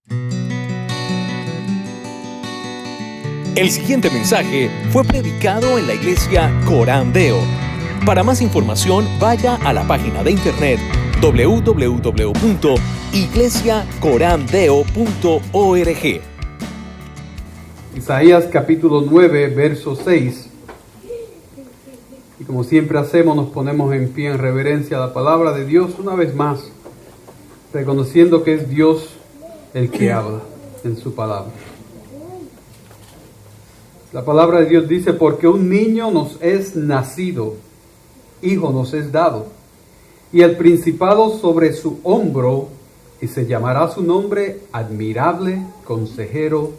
El siguiente mensaje fue predicado en la iglesia Corán Deo. Para más información, vaya a la página de internet www.iglesiacorandeo.org. Isaías capítulo 9, verso 6. Y como siempre hacemos, nos ponemos en pie en reverencia a la palabra de Dios una vez más, reconociendo que es Dios el que habla en su palabra. La palabra de Dios dice: porque un niño nos es nacido, hijo nos es dado, y el principado sobre su hombro, y se llamará su nombre Admirable, Consejero,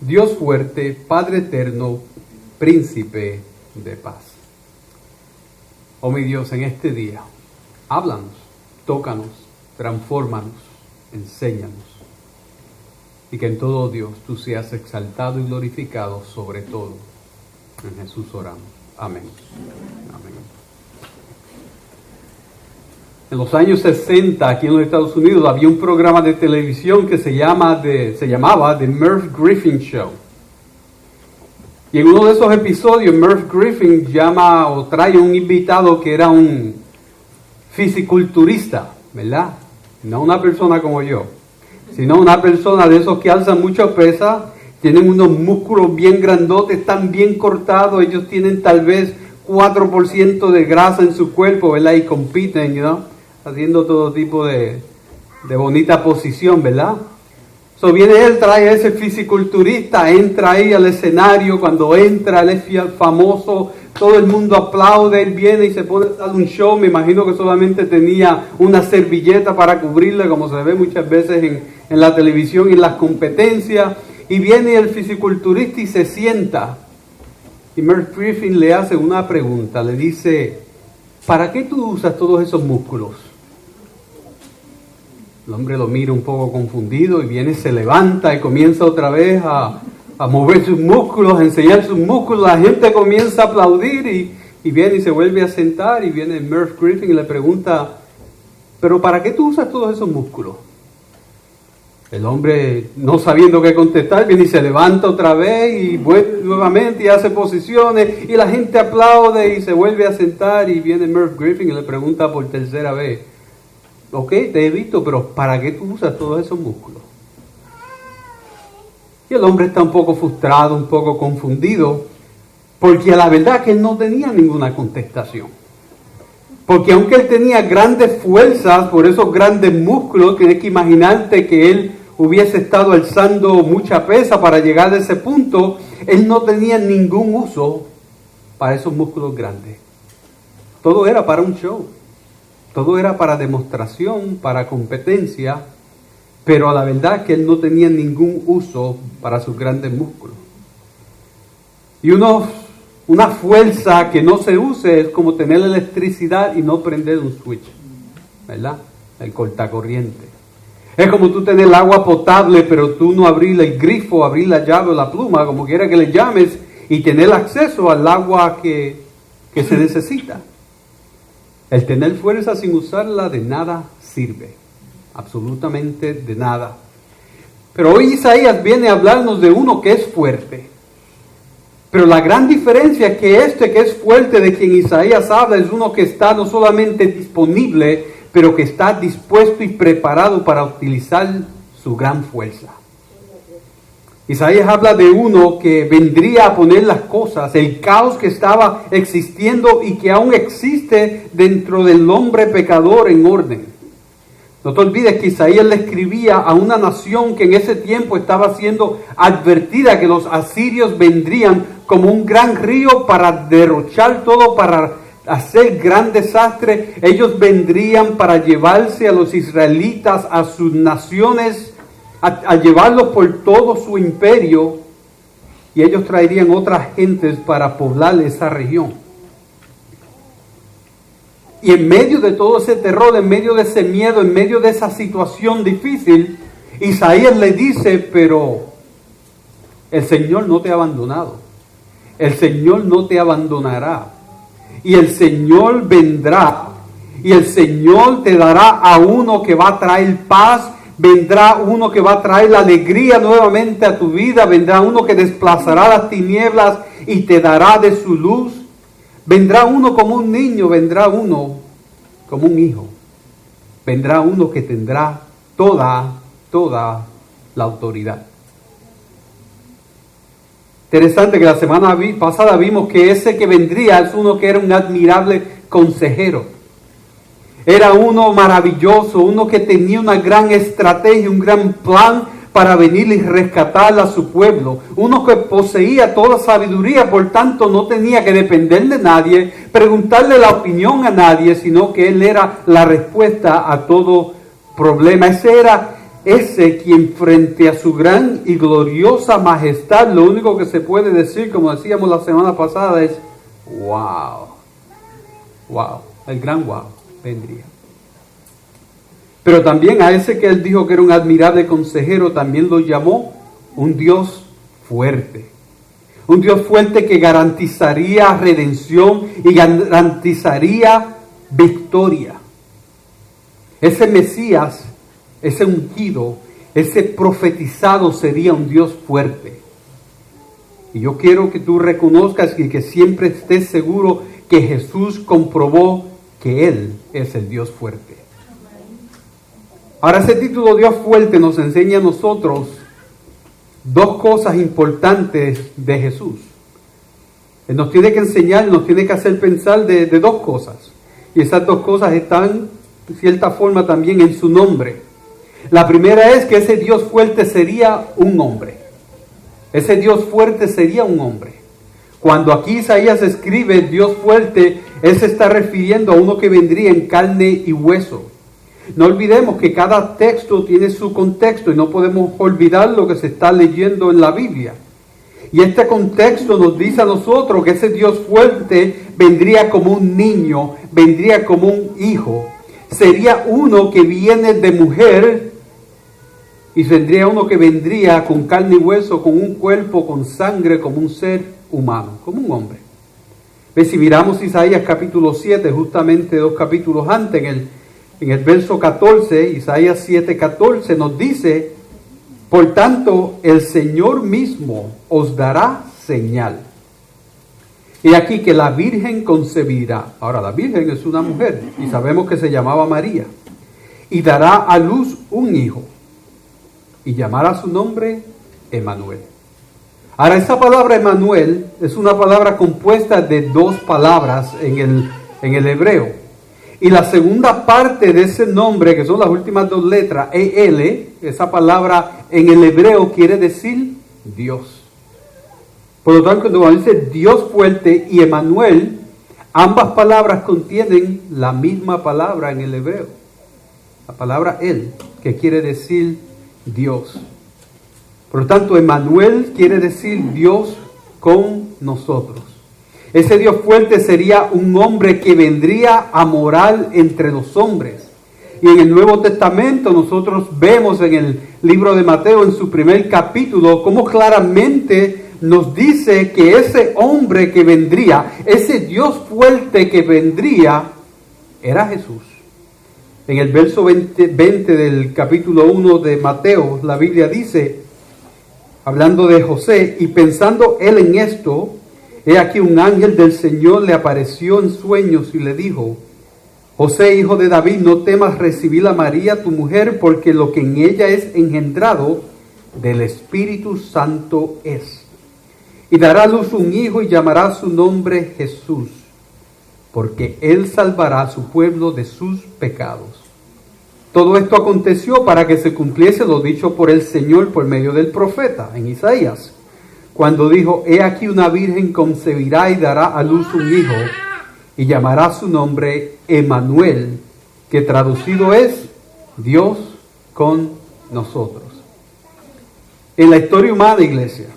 Dios fuerte, Padre eterno, Príncipe de paz. Oh mi Dios, en este día, háblanos, tócanos, transfórmanos, enséñanos. Y que en todo, Dios, tú seas exaltado y glorificado sobre todo. En Jesús oramos. Amén. Amén. En los años 60, aquí en los Estados Unidos, había un programa de televisión que se llamaba The Merv Griffin Show. Y en uno de esos episodios, Merv Griffin llama o trae un invitado que era un fisiculturista, ¿verdad? No una persona como yo, sino una persona de esos que alzan mucha pesa, tienen unos músculos bien grandotes, están bien cortados, ellos tienen tal vez 4% de grasa en su cuerpo, ¿verdad? Y compiten, ¿no? Haciendo todo tipo de bonita posición, ¿verdad? So viene él, trae a ese fisiculturista, entra ahí al escenario, cuando entra, él es famoso, todo el mundo aplaude, él viene y se pone a dar un show. Me imagino que solamente tenía una servilleta para cubrirle, como se ve muchas veces en la televisión y en las competencias. Y viene el fisiculturista y se sienta. Y Merv Griffin le hace una pregunta, le dice: ¿para qué tú usas todos esos músculos? El hombre lo mira un poco confundido y viene, se levanta y comienza otra vez a mover sus músculos, a enseñar sus músculos. La gente comienza a aplaudir y viene y se vuelve a sentar. Y viene Merv Griffin y le pregunta: ¿pero para qué tú usas todos esos músculos? El hombre, no sabiendo qué contestar, viene y se levanta otra vez y vuelve nuevamente y hace posiciones. Y la gente aplaude y se vuelve a sentar. Y viene Merv Griffin y le pregunta por tercera vez: ok, te he visto, pero ¿para qué tú usas todos esos músculos? Y el hombre está un poco frustrado, un poco confundido, porque la verdad que él no tenía ninguna contestación. Porque aunque él tenía grandes fuerzas por esos grandes músculos, tienes que imaginarte que él hubiese estado alzando mucha pesa para llegar a ese punto, él no tenía ningún uso para esos músculos grandes. Todo era para un show. Todo era para demostración, para competencia, pero a la verdad que él no tenía ningún uso para sus grandes músculos. Y una fuerza que no se use es como tener electricidad y no prender un switch, ¿verdad? El cortacorriente. Es como tú tener el agua potable, pero tú no abrir el grifo, abrir la llave o la pluma, como quiera que le llames, y tener acceso al agua que se necesita. El tener fuerza sin usarla de nada sirve, absolutamente de nada. Pero hoy Isaías viene a hablarnos de uno que es fuerte. Pero la gran diferencia es que que es fuerte, de quien Isaías habla, es uno que está no solamente disponible, pero que está dispuesto y preparado para utilizar su gran fuerza. Isaías habla de uno que vendría a poner las cosas, el caos que estaba existiendo y que aún existe dentro del hombre pecador, en orden. No te olvides que Isaías le escribía a una nación que en ese tiempo estaba siendo advertida que los asirios vendrían como un gran río para derrochar todo, para hacer gran desastre. Ellos vendrían para llevarse a los israelitas a sus naciones, a llevarlos por todo su imperio, y ellos traerían otras gentes para poblar esa región. Y en medio de todo ese terror, en medio de ese miedo, en medio de esa situación difícil, Isaías le dice: pero el Señor no te ha abandonado, el Señor no te abandonará, y el Señor vendrá, y el Señor te dará a uno que va a traer paz, vendrá uno que va a traer la alegría nuevamente a tu vida, vendrá uno que desplazará las tinieblas y te dará de su luz. Vendrá uno como un niño, vendrá uno como un hijo. Vendrá uno que tendrá toda la autoridad. Interesante que la semana pasada vimos que ese que vendría es uno que era un admirable consejero. Era uno maravilloso, uno que tenía una gran estrategia, un gran plan para venir y rescatar a su pueblo. Uno que poseía toda sabiduría, por tanto no tenía que depender de nadie, preguntarle la opinión a nadie, sino que él era la respuesta a todo problema. Ese quien frente a su gran y gloriosa majestad, lo único que se puede decir, como decíamos la semana pasada, es wow, el gran wow vendría. Pero también a ese que él dijo que era un admirable consejero, también lo llamó un Dios fuerte. Un Dios fuerte que garantizaría redención y garantizaría victoria. Ese Mesías, ese ungido, ese profetizado sería un Dios fuerte. Y yo quiero que tú reconozcas y que siempre estés seguro que Jesús comprobó que Él es el Dios fuerte. Ahora, ese título Dios fuerte nos enseña a nosotros dos cosas importantes de Jesús. Él nos tiene que enseñar, nos tiene que hacer pensar de dos cosas. Y esas dos cosas están, de cierta forma, también en su nombre. La primera es que ese Dios fuerte sería un hombre. Ese Dios fuerte sería un hombre. Cuando aquí Isaías escribe Dios fuerte, él se está refiriendo a uno que vendría en carne y hueso. No olvidemos que cada texto tiene su contexto y no podemos olvidar lo que se está leyendo en la Biblia. Y este contexto nos dice a nosotros que ese Dios fuerte vendría como un niño, vendría como un hijo. Sería uno que viene de mujer y vendría uno que vendría con carne y hueso, con un cuerpo, con sangre, como un ser humano, como un hombre. ¿Ves? Si miramos Isaías capítulo 7, justamente 2 capítulos antes, en el verso 14, Isaías 7:14 nos dice: por tanto, el Señor mismo os dará señal. Y aquí que la Virgen concebirá. Ahora, la Virgen es una mujer y sabemos que se llamaba María. Y dará a luz un hijo y llamará su nombre Emmanuel. Ahora, esa palabra Emmanuel es una palabra compuesta de dos palabras en el hebreo. Y la segunda parte de ese nombre, que son las últimas dos letras, EL, esa palabra en el hebreo quiere decir Dios. Por lo tanto, cuando dice Dios fuerte y Emmanuel, ambas palabras contienen la misma palabra en el hebreo. La palabra El, que quiere decir Dios. Por lo tanto, Emmanuel quiere decir Dios con nosotros. Ese Dios fuerte sería un hombre que vendría a morar entre los hombres. Y en el Nuevo Testamento nosotros vemos en el libro de Mateo, en su primer capítulo, cómo claramente nos dice que ese hombre que vendría, ese Dios fuerte que vendría, era Jesús. En el verso 20 del capítulo 1 de Mateo, la Biblia dice, hablando de José, y pensando él en esto, he aquí un ángel del Señor le apareció en sueños y le dijo: José, hijo de David, no temas recibir a María, tu mujer, porque lo que en ella es engendrado del Espíritu Santo es. Y dará a luz un hijo y llamará su nombre Jesús, porque él salvará a su pueblo de sus pecados. Todo esto aconteció para que se cumpliese lo dicho por el Señor por medio del profeta en Isaías, cuando dijo: he aquí una virgen concebirá y dará a luz un hijo y llamará su nombre Emmanuel, que traducido es Dios con nosotros. En la historia humana, iglesia,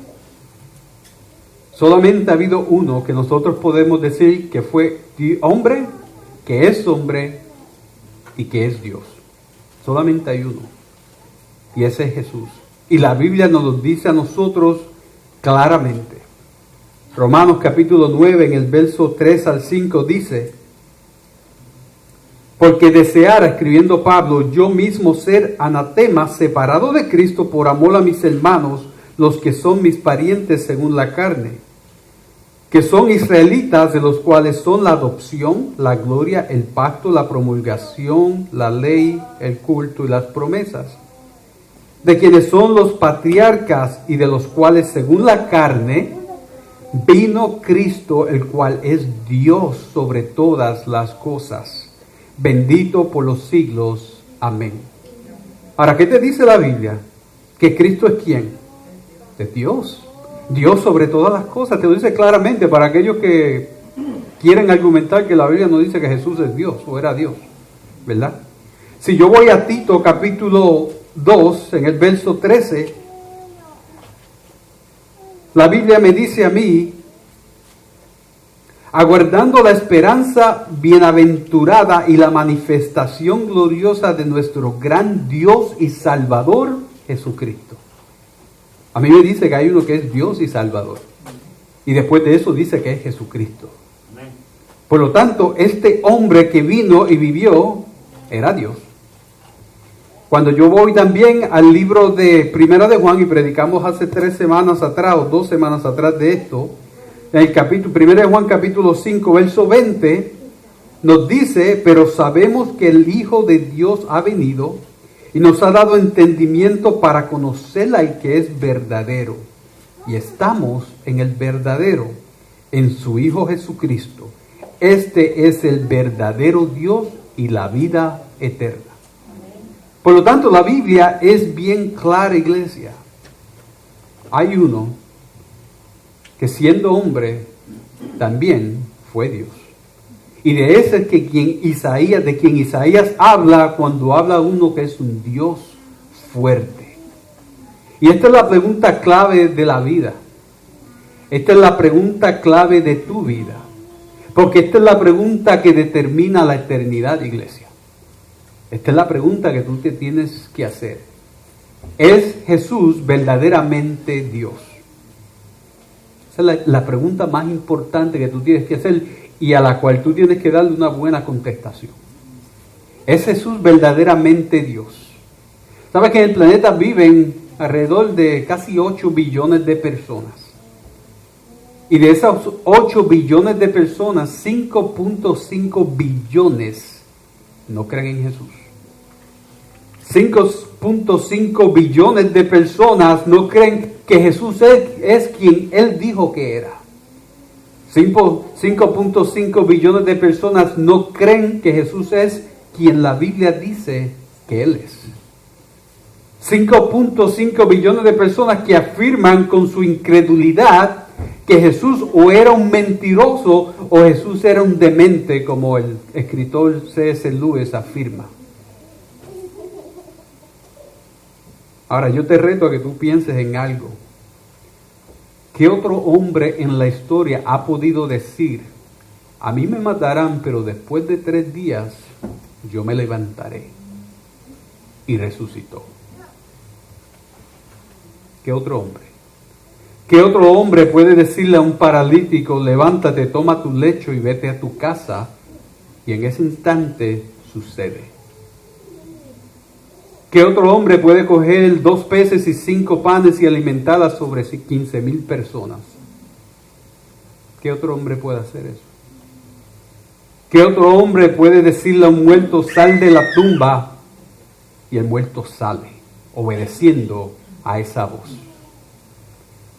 solamente ha habido uno que nosotros podemos decir que fue hombre, que es hombre y que es Dios. Solamente hay uno, y ese es Jesús. Y la Biblia nos lo dice a nosotros claramente. Romanos capítulo 9, en el verso 3 al 5 dice: Porque deseara, escribiendo Pablo, yo mismo ser anatema, separado de Cristo por amor a mis hermanos, los que son mis parientes según la carne, que son israelitas, de los cuales son la adopción, la gloria, el pacto, la promulgación, la ley, el culto y las promesas, de quienes son los patriarcas y de los cuales según la carne vino Cristo, el cual es Dios sobre todas las cosas, bendito por los siglos. Amén. Ahora, ¿qué te dice la Biblia? Que Cristo es ¿quién? Es Dios. Dios sobre todas las cosas. Te lo dice claramente para aquellos que quieren argumentar que la Biblia no dice que Jesús es Dios o era Dios, ¿verdad? Si yo voy a Tito capítulo 2, en el verso 13, la Biblia me dice a mí, aguardando la esperanza bienaventurada y la manifestación gloriosa de nuestro gran Dios y Salvador, Jesucristo. A mí me dice que hay uno que es Dios y Salvador. Y después de eso dice que es Jesucristo. Por lo tanto, este hombre que vino y vivió era Dios. Cuando yo voy también al libro de Primera de Juan, y predicamos hace 3 semanas atrás o 2 semanas atrás de esto, en el capítulo, Primera de Juan capítulo 5, verso 20, nos dice, pero sabemos que el Hijo de Dios ha venido y nos ha dado entendimiento para conocerla y que es verdadero. Y estamos en el verdadero, en su Hijo Jesucristo. Este es el verdadero Dios y la vida eterna. Por lo tanto, la Biblia es bien clara, iglesia. Hay uno que siendo hombre también fue Dios. Y de ese es que de quien Isaías habla cuando habla uno que es un Dios fuerte. Y esta es la pregunta clave de la vida. Esta es la pregunta clave de tu vida. Porque esta es la pregunta que determina la eternidad, iglesia. Esta es la pregunta que tú te tienes que hacer. ¿Es Jesús verdaderamente Dios? Esa es la pregunta más importante que tú tienes que hacer y a la cual tú tienes que darle una buena contestación. ¿Es Jesús verdaderamente Dios? ¿Sabes que en el planeta viven alrededor de casi 8 billones de personas? Y de esos 8 billones de personas, 5.5 billones no creen en Jesús. 5.5 billones de personas no creen que Jesús es quien Él dijo que era. 5.5 billones de personas no creen que Jesús es quien la Biblia dice que Él es. 5.5 billones de personas que afirman con su incredulidad que Jesús o era un mentiroso o Jesús era un demente, como el escritor C.S. Lewis afirma. Ahora, yo te reto a que tú pienses en algo. ¿Qué otro hombre en la historia ha podido decir, a mí me matarán, pero después de 3 días yo me levantaré? Y resucitó. ¿Qué otro hombre? ¿Qué otro hombre puede decirle a un paralítico, levántate, toma tu lecho y vete a tu casa? Y en ese instante sucede. ¿Qué otro hombre puede coger 2 peces y 5 panes y alimentar a sobre 15,000 personas? ¿Qué otro hombre puede hacer eso? ¿Qué otro hombre puede decirle a un muerto, sal de la tumba? Y el muerto sale, obedeciendo a esa voz.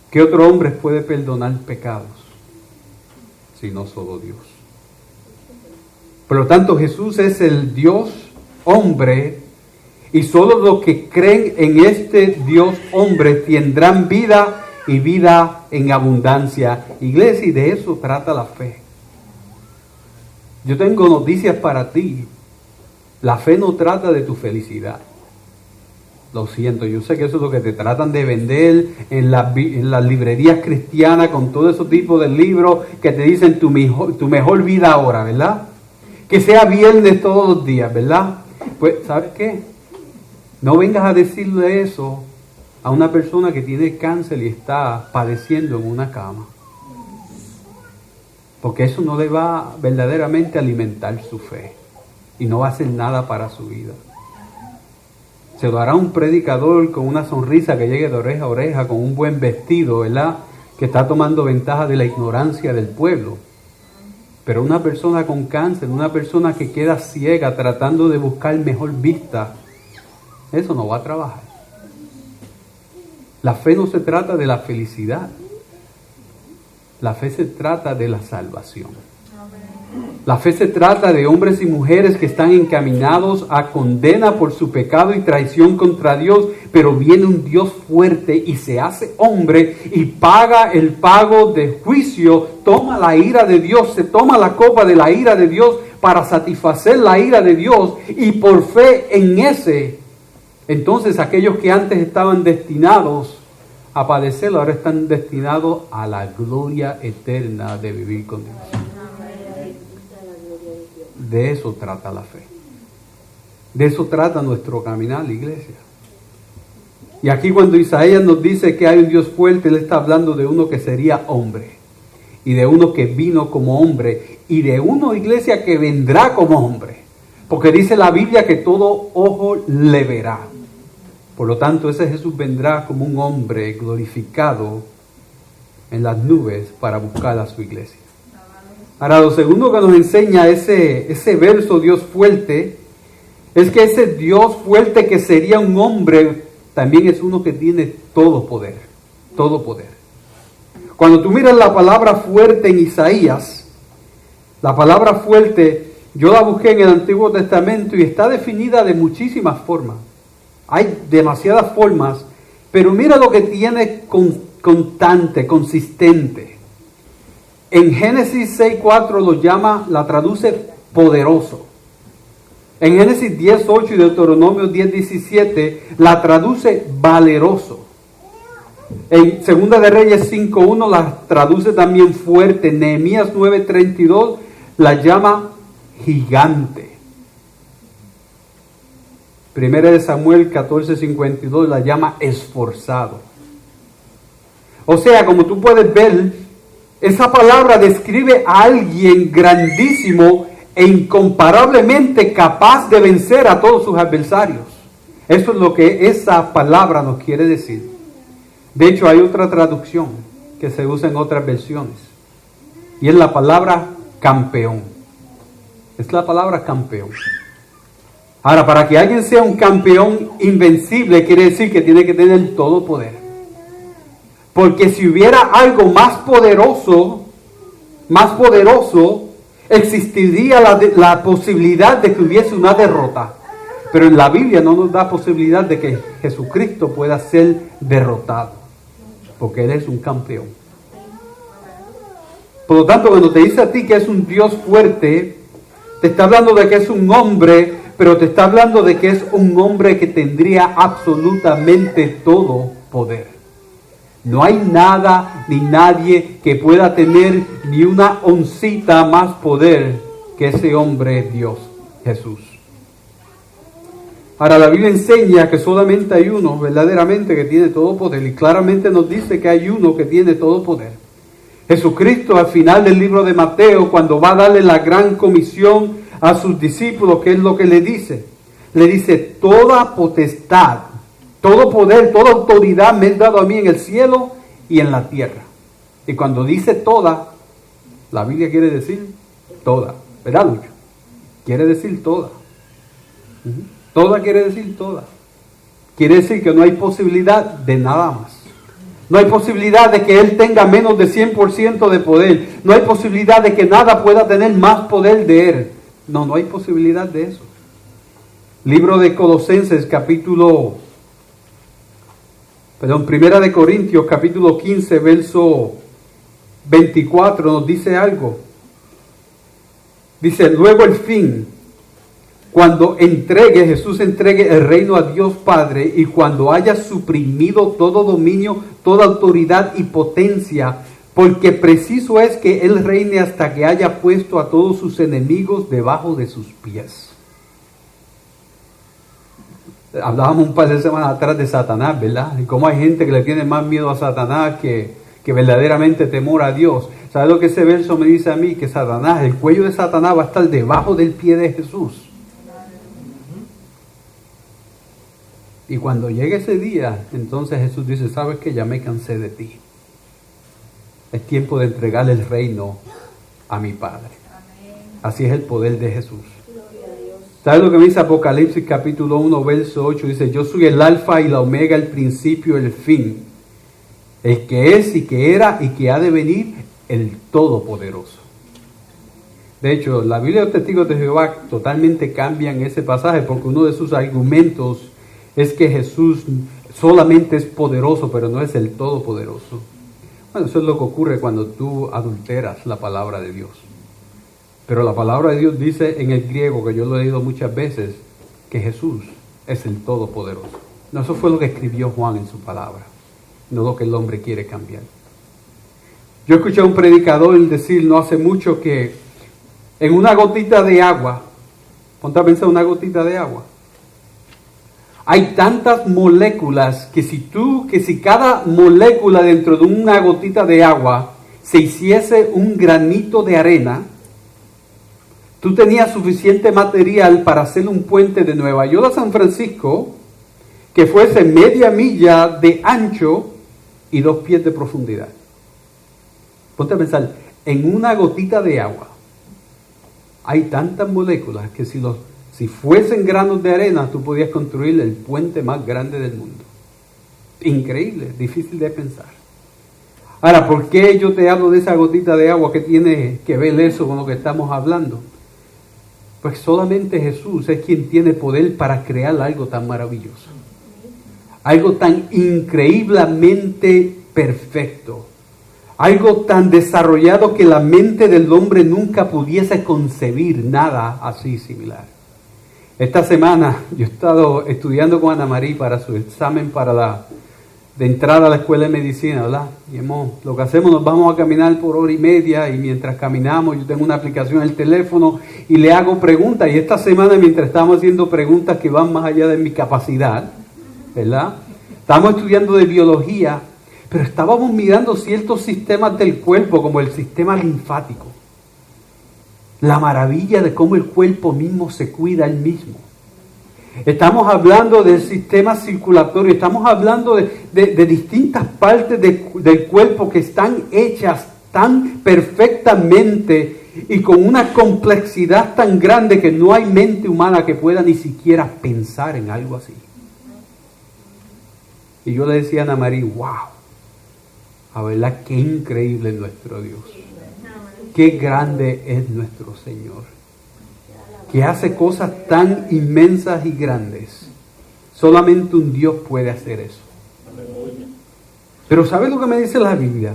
¿Qué otro hombre puede perdonar pecados? Sino solo Dios. Por lo tanto, Jesús es el Dios hombre. Y solo los que creen en este Dios hombre tendrán vida y vida en abundancia. Iglesia, y de eso trata la fe. Yo tengo noticias para ti. La fe no trata de tu felicidad. Lo siento, yo sé que eso es lo que te tratan de vender en las librerías cristianas con todo ese tipo de libros que te dicen tu mejor vida ahora, ¿verdad? Que sea viernes todos los días, ¿verdad? Pues, ¿sabes qué? No vengas a decirle eso a una persona que tiene cáncer y está padeciendo en una cama. Porque eso no le va verdaderamente a alimentar su fe. y no va a hacer nada para su vida. Se lo hará un predicador con una sonrisa que llegue de oreja a oreja, con un buen vestido, ¿verdad?, que está tomando ventaja de la ignorancia del pueblo. Pero una persona con cáncer, una persona que queda ciega tratando de buscar mejor vista, eso no va a trabajar. La fe no se trata de la felicidad. La fe se trata de la salvación. La fe se trata de hombres y mujeres que están encaminados a condena por su pecado y traición contra Dios, pero viene un Dios fuerte y se hace hombre y paga el pago de juicio, toma la ira de Dios, se toma la copa de la ira de Dios para satisfacer la ira de Dios, y por fe en ese, entonces aquellos que antes estaban destinados a padecerlo, ahora están destinados a la gloria eterna de vivir con Dios. De eso trata la fe. De eso trata nuestro caminar, la iglesia. Y aquí cuando Isaías nos dice que hay un Dios fuerte, Él está hablando de uno que sería hombre. Y de uno que vino como hombre. Y de uno, iglesia, que vendrá como hombre. Porque dice la Biblia que todo ojo le verá. Por lo tanto, ese Jesús vendrá como un hombre glorificado en las nubes para buscar a su iglesia. Ahora, lo segundo que nos enseña ese verso, Dios fuerte, es que ese Dios fuerte que sería un hombre, también es uno que tiene todo poder, todo poder. Cuando tú miras la palabra fuerte en Isaías, la palabra fuerte, yo la busqué en el Antiguo Testamento y está definida de muchísimas formas. Hay demasiadas formas, pero mira lo que tiene constante, consistente. En Génesis 6:4 la traduce poderoso. En Génesis 10:8 y Deuteronomio 10:17 la traduce valeroso. En Segunda de Reyes 5:1 la traduce también fuerte. Nehemías 9:32 la llama gigante. Primera de Samuel 14:52 la llama esforzado. O sea, como tú puedes ver, esa palabra describe a alguien grandísimo e incomparablemente capaz de vencer a todos sus adversarios. Eso es lo que esa palabra nos quiere decir. De hecho, hay otra traducción que se usa en otras versiones. Y es la palabra campeón. Es la palabra campeón. Ahora, para que alguien sea un campeón invencible, quiere decir que tiene que tener todo poder. Porque si hubiera algo más poderoso, existiría la posibilidad de que hubiese una derrota. Pero en la Biblia no nos da posibilidad de que Jesucristo pueda ser derrotado, porque Él es un campeón. Por lo tanto, cuando te dice a ti que es un Dios fuerte, te está hablando de que es un hombre, pero te está hablando de que es un hombre que tendría absolutamente todo poder. No hay nada ni nadie que pueda tener ni una oncita más poder que ese hombre Dios, Jesús. Ahora, la Biblia enseña que solamente hay uno verdaderamente que tiene todo poder, y claramente nos dice que hay uno que tiene todo poder. Jesucristo, al final del libro de Mateo, cuando va a darle la gran comisión a sus discípulos, ¿qué es lo que le dice? Le dice: toda potestad, todo poder, toda autoridad me es dado a mí en el cielo y en la tierra. Y cuando dice toda, la Biblia quiere decir toda, ¿verdad, Lucho? Quiere decir toda. Toda quiere decir toda. Quiere decir que no hay posibilidad de nada más. No hay posibilidad de que Él tenga menos de 100% de poder. No hay posibilidad de que nada pueda tener más poder de Él. No hay posibilidad de eso. Libro de Colosenses, Primera de Corintios, capítulo 15, verso 24, nos dice algo. Dice: luego el fin, cuando Jesús entregue el reino a Dios Padre, y cuando haya suprimido todo dominio, toda autoridad y potencia, porque preciso es que Él reine hasta que haya puesto a todos sus enemigos debajo de sus pies. Hablábamos un par de semanas atrás de Satanás, ¿verdad? Y cómo hay gente que le tiene más miedo a Satanás que verdaderamente temor a Dios. ¿Sabes lo que ese verso me dice a mí? Que Satanás, el cuello de Satanás va a estar debajo del pie de Jesús. Y cuando llegue ese día, entonces Jesús dice, ¿sabes qué? Ya me cansé de ti. Es tiempo de entregarle el reino a mi Padre. Así es el poder de Jesús. ¿Sabes lo que dice Apocalipsis capítulo 1, verso 8? Dice, yo soy el alfa y la omega, el principio y el fin. El que es y que era y que ha de venir, el Todopoderoso. De hecho, la Biblia de los Testigos de Jehová totalmente cambia en ese pasaje porque uno de sus argumentos es que Jesús solamente es poderoso, pero no es el Todopoderoso. Bueno, eso es lo que ocurre cuando tú adulteras la palabra de Dios. Pero la palabra de Dios dice en el griego, que yo lo he leído muchas veces, que Jesús es el Todopoderoso. No, eso fue lo que escribió Juan en su palabra, no lo que el hombre quiere cambiar. Yo escuché a un predicador decir no hace mucho que en una gotita de agua, ponte a pensar una gotita de agua, hay tantas moléculas que si cada molécula dentro de una gotita de agua se hiciese un granito de arena, tú tenías suficiente material para hacer un puente de Nueva York a San Francisco que fuese media milla de ancho y 2 pies de profundidad. Ponte a pensar, en una gotita de agua hay tantas moléculas que si fuesen granos de arena, tú podías construir el puente más grande del mundo. Increíble, difícil de pensar. Ahora, ¿por qué yo te hablo de esa gotita de agua? ¿Qué tiene que ver eso con lo que estamos hablando? Pues solamente Jesús es quien tiene poder para crear algo tan maravilloso. Algo tan increíblemente perfecto. Algo tan desarrollado que la mente del hombre nunca pudiese concebir nada así similar. Esta semana yo he estado estudiando con Ana María para su examen de entrada a la escuela de medicina, ¿verdad? Y lo que hacemos, nos vamos a caminar por 1 hora y media y mientras caminamos yo tengo una aplicación en el teléfono y le hago preguntas. Y esta semana mientras estamos haciendo preguntas que van más allá de mi capacidad, ¿verdad? Estamos estudiando de biología, pero estábamos mirando ciertos sistemas del cuerpo como el sistema linfático. La maravilla de cómo el cuerpo mismo se cuida él mismo. Estamos hablando del sistema circulatorio, estamos hablando de distintas partes del cuerpo que están hechas tan perfectamente y con una complejidad tan grande que no hay mente humana que pueda ni siquiera pensar en algo así. Y yo le decía a Ana María, wow, a verdad qué increíble es nuestro Dios. Qué grande es nuestro Señor, que hace cosas tan inmensas y grandes. Solamente un Dios puede hacer eso. Pero ¿sabes lo que me dice la Biblia?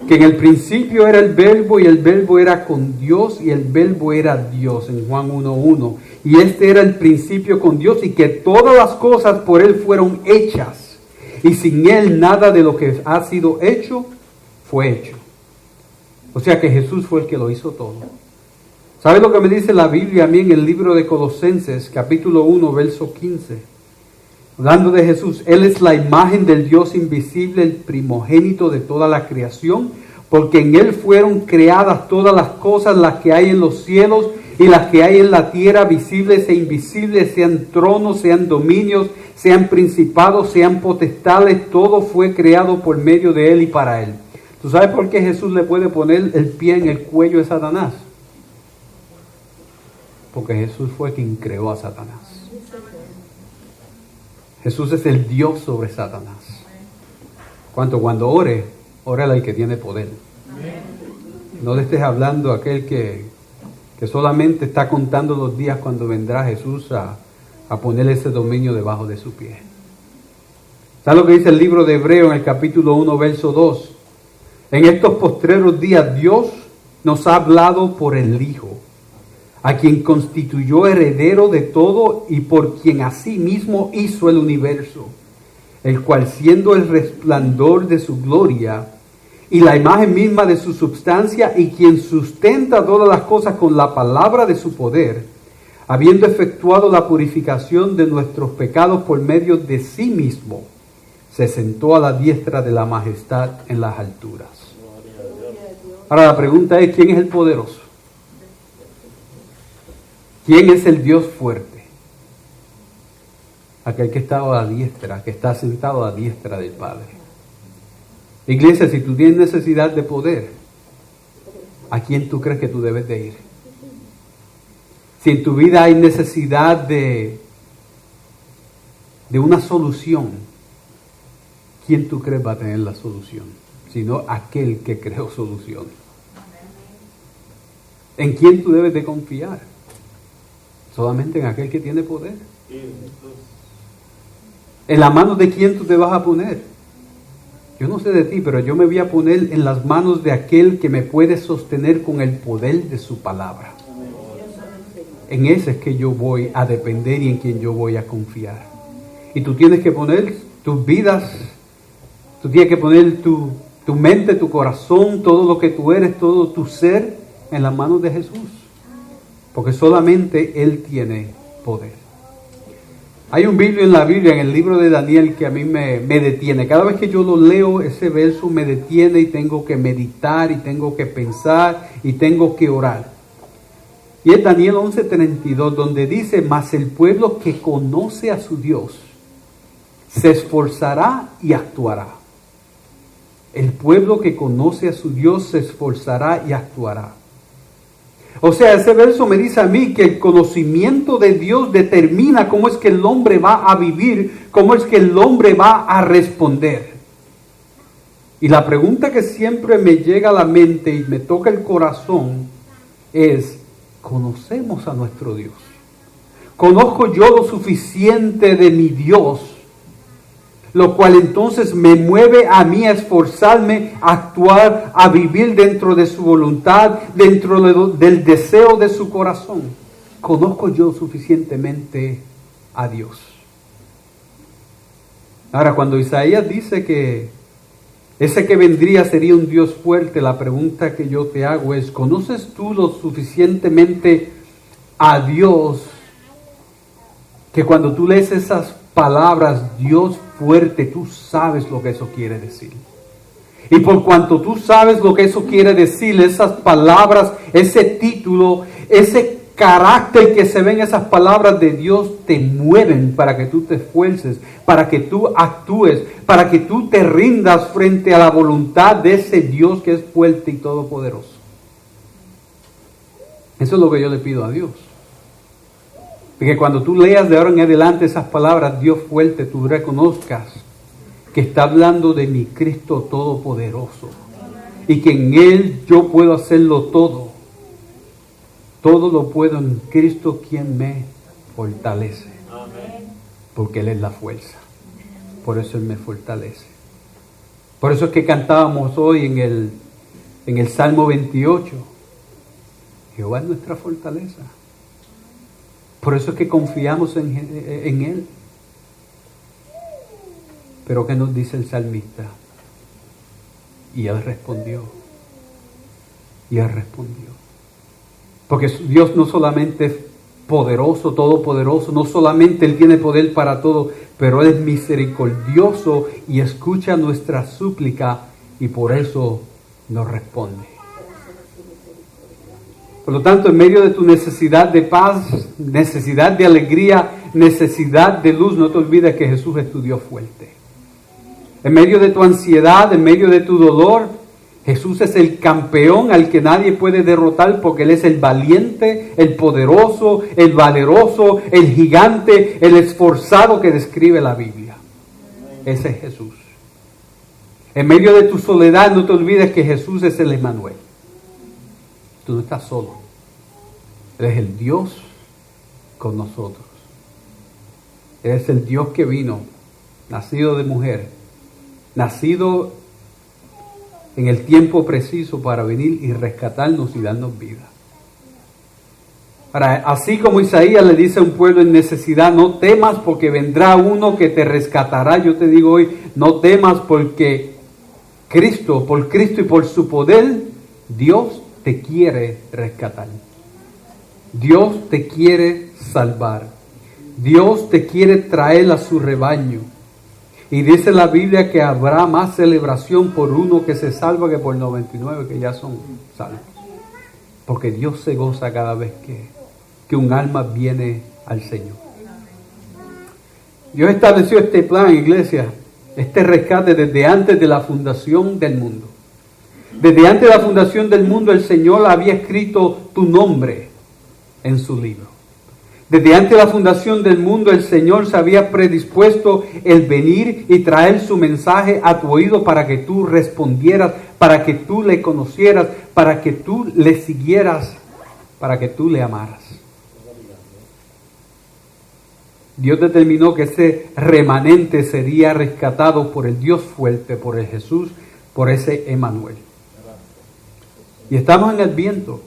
Que en el principio era el Verbo y el Verbo era con Dios y el Verbo era Dios, en Juan 1:1. Y este era el principio con Dios y que todas las cosas por Él fueron hechas. Y sin Él nada de lo que ha sido hecho fue hecho. O sea que Jesús fue el que lo hizo todo. ¿Sabes lo que me dice la Biblia a mí en el libro de Colosenses, capítulo 1, verso 15? Hablando de Jesús, Él es la imagen del Dios invisible, el primogénito de toda la creación, porque en Él fueron creadas todas las cosas, las que hay en los cielos y las que hay en la tierra, visibles e invisibles, sean tronos, sean dominios, sean principados, sean potestades, todo fue creado por medio de Él y para Él. ¿Tú sabes por qué Jesús le puede poner el pie en el cuello de Satanás? Porque Jesús fue quien creó a Satanás. Jesús es el Dios sobre Satanás. Cuando ore al que tiene poder. No le estés hablando a aquel que solamente está contando los días cuando vendrá Jesús a poner ese dominio debajo de su pie. ¿Sabes lo que dice el libro de Hebreo en el capítulo 1, verso 2? En estos postreros días Dios nos ha hablado por el Hijo, a quien constituyó heredero de todo y por quien asimismo hizo el universo, el cual siendo el resplandor de su gloria y la imagen misma de su substancia y quien sustenta todas las cosas con la palabra de su poder, habiendo efectuado la purificación de nuestros pecados por medio de sí mismo, se sentó a la diestra de la majestad en las alturas. Ahora la pregunta es, ¿quién es el poderoso? ¿Quién es el Dios fuerte? aquel que está a la diestra, que está sentado a la diestra del Padre. Iglesia, si tú tienes necesidad de poder, ¿a quién tú crees que tú debes de ir? Si en tu vida hay necesidad de una solución, ¿quién tú crees va a tener la solución? Sino aquel que creó soluciones. ¿En quién tú debes de confiar? Solamente en aquel que tiene poder. ¿En la mano de quién tú te vas a poner? Yo no sé de ti, pero yo me voy a poner en las manos de aquel que me puede sostener con el poder de su palabra. En ese es que yo voy a depender y en quien yo voy a confiar. Y tú tienes que poner tus vidas, tú tienes que poner tu mente, tu corazón, todo lo que tú eres, todo tu ser en las manos de Jesús. Porque solamente Él tiene poder. Hay un Biblia en la Biblia, en el libro de Daniel, que a mí me detiene. Cada vez que yo lo leo, ese verso me detiene y tengo que meditar y tengo que pensar y tengo que orar. Y es Daniel 11:32, donde dice: mas el pueblo que conoce a su Dios se esforzará y actuará. El pueblo que conoce a su Dios se esforzará y actuará. O sea, ese verso me dice a mí que el conocimiento de Dios determina cómo es que el hombre va a vivir, cómo es que el hombre va a responder. Y la pregunta que siempre me llega a la mente y me toca el corazón es: ¿conocemos a nuestro Dios? ¿Conozco yo lo suficiente de mi Dios? Lo cual entonces me mueve a mí a esforzarme, a actuar, a vivir dentro de su voluntad, dentro del deseo de su corazón. ¿Conozco yo suficientemente a Dios? Ahora, cuando Isaías dice que ese que vendría sería un Dios fuerte, la pregunta que yo te hago es: ¿conoces tú lo suficientemente a Dios que cuando tú lees esas palabras, Dios fuerte, tú sabes lo que eso quiere decir? Y por cuanto tú sabes lo que eso quiere decir, esas palabras, ese título, ese carácter que se ve en esas palabras de Dios te mueven para que tú te esfuerces, para que tú actúes, para que tú te rindas frente a la voluntad de ese Dios que es fuerte y todopoderoso. Eso es lo que yo le pido a Dios. Porque cuando tú leas de ahora en adelante esas palabras, Dios fuerte, tú reconozcas que está hablando de mi Cristo todopoderoso. Y que en Él yo puedo hacerlo todo. Todo lo puedo en Cristo quien me fortalece. Porque Él es la fuerza. Por eso Él me fortalece. Por eso es que cantábamos hoy en el Salmo 28. Jehová es nuestra fortaleza. Por eso es que confiamos en Él. Pero ¿qué nos dice el salmista? Y Él respondió. Y Él respondió. Porque Dios no solamente es poderoso, todopoderoso, no solamente Él tiene poder para todo, pero Él es misericordioso y escucha nuestra súplica y por eso nos responde. Por lo tanto, en medio de tu necesidad de paz, necesidad de alegría, necesidad de luz, no te olvides que Jesús es tu Dios fuerte. En medio de tu ansiedad, en medio de tu dolor, Jesús es el campeón al que nadie puede derrotar porque Él es el valiente, el poderoso, el valeroso, el gigante, el esforzado que describe la Biblia. Ese es Jesús. En medio de tu soledad, no te olvides que Jesús es el Emmanuel. Tú no estás solo. Él es el Dios con nosotros. Él es el Dios que vino, nacido de mujer, nacido en el tiempo preciso para venir y rescatarnos y darnos vida. Ahora, así como Isaías le dice a un pueblo en necesidad: no temas porque vendrá uno que te rescatará. Yo te digo hoy: no temas porque por Cristo y por su poder, Dios te quiere rescatar. Dios te quiere salvar. Dios te quiere traer a su rebaño. Y dice la Biblia que habrá más celebración por uno que se salva que por 99 que ya son salvos. Porque Dios se goza cada vez que un alma viene al Señor. Dios estableció este plan, iglesia, este rescate desde antes de la fundación del mundo. Desde antes de la fundación del mundo, el Señor había escrito tu nombre en su libro. Desde antes de la fundación del mundo, el Señor se había predispuesto el venir y traer su mensaje a tu oído para que tú respondieras, para que tú le conocieras, para que tú le siguieras, para que tú le amaras. Dios determinó que ese remanente sería rescatado por el Dios fuerte, por el Jesús, por ese Emmanuel. Y estamos en Adviento,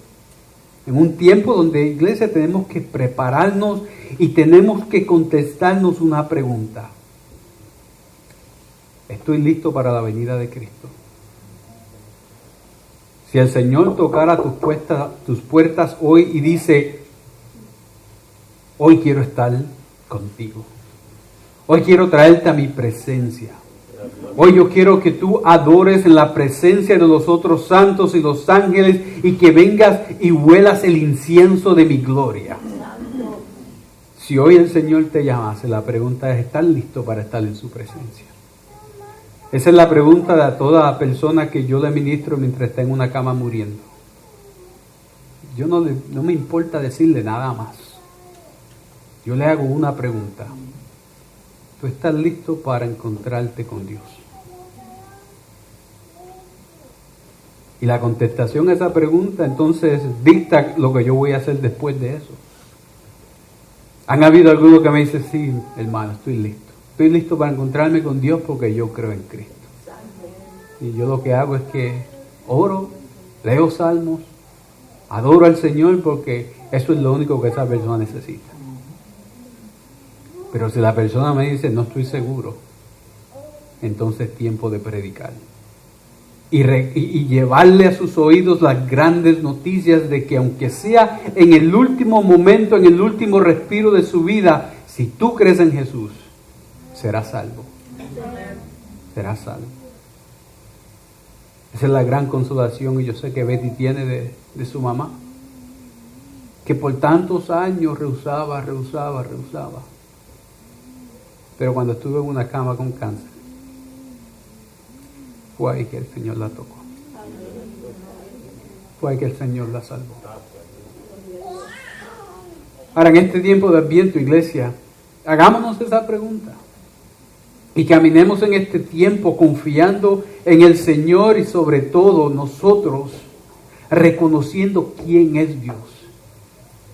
en un tiempo donde, iglesia, tenemos que prepararnos y tenemos que contestarnos una pregunta. ¿Estoy listo para la venida de Cristo? Si el Señor tocara tus puertas hoy y dice, hoy quiero estar contigo. Hoy quiero traerte a mi presencia. Hoy yo quiero que tú adores en la presencia de los otros santos y los ángeles y que vengas y huelas el incienso de mi gloria. Si hoy el Señor te llamase, la pregunta es, ¿estás listo para estar en su presencia? Esa es la pregunta de toda persona que yo le ministro mientras está en una cama muriendo. Yo no me importa decirle nada más. Yo le hago una pregunta. ¿Tú estás listo para encontrarte con Dios? Y la contestación a esa pregunta entonces dicta lo que yo voy a hacer después de eso. Han habido algunos que me dicen, sí, hermano, estoy listo. Estoy listo para encontrarme con Dios porque yo creo en Cristo. Y yo lo que hago es que oro, leo salmos, adoro al Señor porque eso es lo único que esa persona necesita. Pero si la persona me dice, no estoy seguro, entonces es tiempo de predicar. Y llevarle a sus oídos las grandes noticias de que aunque sea en el último momento, en el último respiro de su vida, si tú crees en Jesús, serás salvo. Serás salvo. Esa es la gran consolación, y yo sé que Betty tiene de su mamá, que por tantos años rehusaba. Pero cuando estuve en una cama con cáncer, fue ahí que el Señor la tocó. Fue ahí que el Señor la salvó. Ahora, en este tiempo de Adviento, iglesia, hagámonos esa pregunta. Y caminemos en este tiempo confiando en el Señor y sobre todo nosotros reconociendo quién es Dios.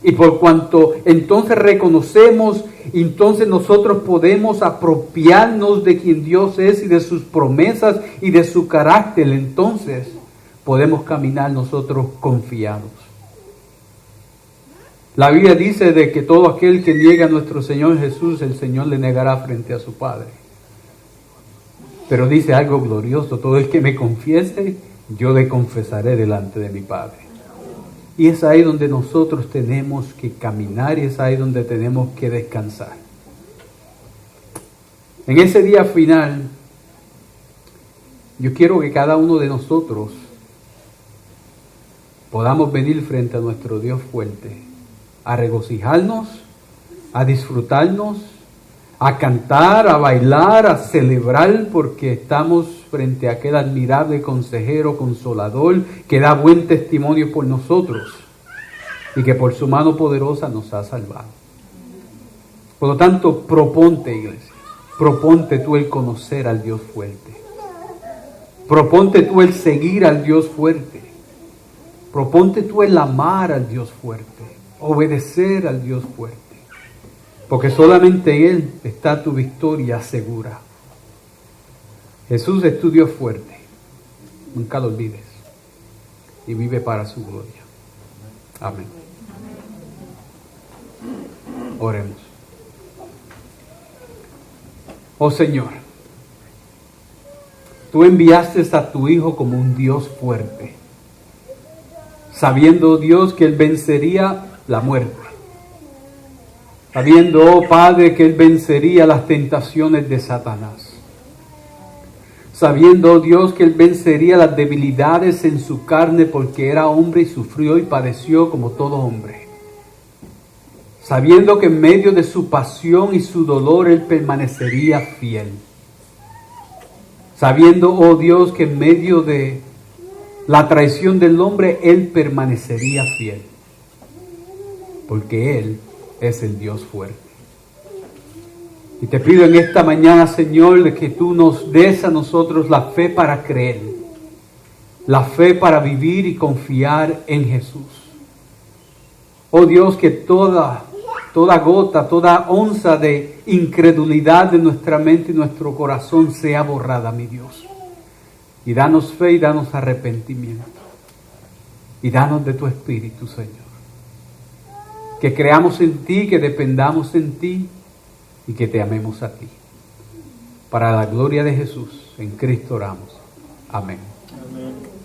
Y por cuanto entonces reconocemos, entonces nosotros podemos apropiarnos de quien Dios es y de sus promesas y de su carácter. Entonces podemos caminar nosotros confiados. La Biblia dice de que todo aquel que niega a nuestro Señor Jesús, el Señor le negará frente a su Padre. Pero dice algo glorioso, todo el que me confiese, yo le confesaré delante de mi Padre. Y es ahí donde nosotros tenemos que caminar y es ahí donde tenemos que descansar. En ese día final, yo quiero que cada uno de nosotros podamos venir frente a nuestro Dios fuerte, a regocijarnos, a disfrutarnos, a cantar, a bailar, a celebrar, porque estamos frente a aquel admirable consejero, consolador, que da buen testimonio por nosotros y que por su mano poderosa nos ha salvado. Por lo tanto, proponte, iglesia, proponte tú el conocer al Dios fuerte. Proponte tú el seguir al Dios fuerte. Proponte tú el amar al Dios fuerte, obedecer al Dios fuerte. Porque solamente en Él está tu victoria segura. Jesús es tu Dios fuerte. Nunca lo olvides. Y vive para su gloria. Amén. Oremos. Oh Señor, tú enviaste a tu Hijo como un Dios fuerte, sabiendo, Dios, que Él vencería la muerte. Sabiendo, oh Padre, que Él vencería las tentaciones de Satanás. Sabiendo, oh Dios, que Él vencería las debilidades en su carne porque era hombre y sufrió y padeció como todo hombre. sabiendo que en medio de su pasión y su dolor Él permanecería fiel. Sabiendo, oh Dios, que en medio de la traición del hombre Él permanecería fiel. Porque Él es el Dios fuerte. Y te pido en esta mañana, Señor, de que tú nos des a nosotros la fe para creer, la fe para vivir y confiar en Jesús. Oh Dios, que toda gota, toda onza de incredulidad de nuestra mente y nuestro corazón sea borrada, mi Dios. Y danos fe y danos arrepentimiento. Y danos de tu Espíritu, Señor. Que creamos en ti, que dependamos en ti y que te amemos a ti. Para la gloria de Jesús, en Cristo oramos. Amén. Amén.